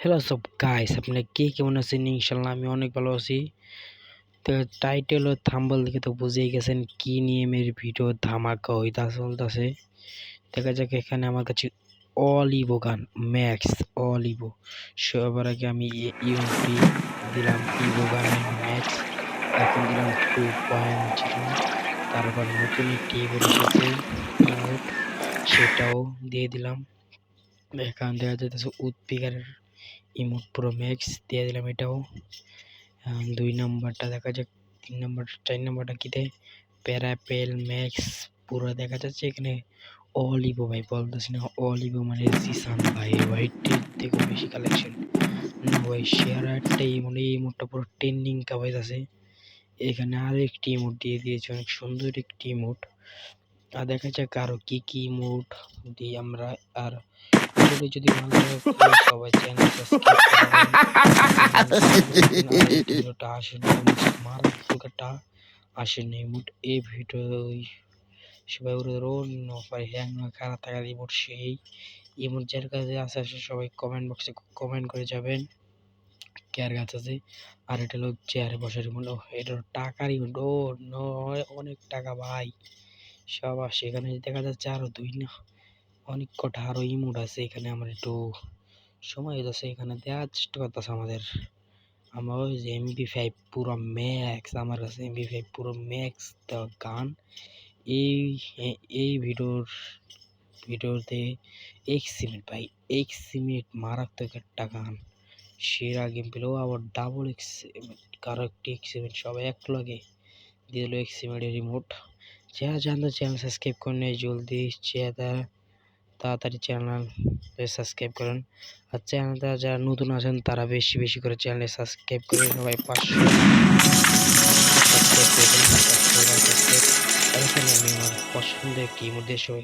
Hello সব guys, আপনারা কে কেমন আছেন? ইনশাল্লাহ আমি অনেক ভালো আছি। তো টাইটেল ও থাম্বনেল দেখে তো বুঝেই গেছেন কি নিয়ে মেয়ের ভিডিও ধামাকা হইতা চলতেছে। দেখা যাক, এখানে আমার কাছে অলিভো গান ম্যাক্স অলিভো। সবার আগে আমি ইউএমপি দিলাম, ইভো গানের ম্যাক্স, এখন দিলাম 2.0। তারপর নতুন একটি ইমোট এসেছে ইমোট, সেটাও দিয়ে দিলাম। এখান দেখা যাইতেছে উৎপিকারের ইমোট প্রো ম্যাক্স দিয়ে দিলাম, এটাও। 2 নম্বরটা দেখা যাক, 3 নম্বর 4 নম্বরটা কি দেয়, প্যারাপেল ম্যাক্স পুরো দেখা যাচ্ছে। এখানে অলিভো ভাই বলতেছি না, অলিভো মানে জিসান ভাই, হোয়াইটের থেকেও বেশি কালেকশন না ভাই। শেয়ার একটা ইমোটটা পুরো ট্রেন্ডিং কাভাইজ আছে। এখানে আর একটি ইমোট দিয়ে দিয়েছে, অনেক সুন্দর একটি ইমোট। আর দেখা যাক আরো কি কি ইমোট দিই আমরা। আর ভিডিওটি যদি ভালো লাগে সবাই চ্যানেল সাবস্ক্রাইব করবেন। ভিডিওটা আসেনি মারাত্মক একটা আসেনি ইমোট এই ভিডিও, সবাই ওর হ্যাং খারাপ থাকার ইমোট, সেই ইমোট যার কাছে আছে সবাই কমেন্ট বক্সে কমেন্ট করে যাবেন কার কাছে আছে। আর এটা হলো চেয়ারে বসার ইমোট, এটা টাকার ইমোট, ও অনেক টাকা ভাই। সবার সেখানে দেখা যাচ্ছে আরো অনেক কটা আরো ইমোট আছে। এখানে আমার একটু সময় হইতেছে, এখানে দেওয়ার চেষ্টা করতেছে আমাদের। আমার ওই যে MP5 পুরো ম্যাক্স, আমার কাছে MP5 পুরো ম্যাক্স দেওয়া গান। এই ভিডিওতে এক্সিমেট ভাই, এক্সিমেট মারাত্মক একটা গান, সেরা গেম পেলেও আবার ডাবল এক্সিমেট, কারো একটি এক্সিমেট সবাই এক লাগে দিয়ে দিল এক্সিমেটের রিমোট। যারা জানতে চ্যানেল সাবস্ক্রাইব করে নেয় জলদি, তাড়াতাড়ি চ্যানেল সাবস্ক্রাইব করেন। আর চ্যানেলটা যারা নতুন আছেন তারা বেশি বেশি করে চ্যানেলে সাবস্ক্রাইব করে সবাই 500 সাবস্ক্রাইব করে দেন। আমি আমার পছন্দের একটি ইমোট দিয়ে সবাই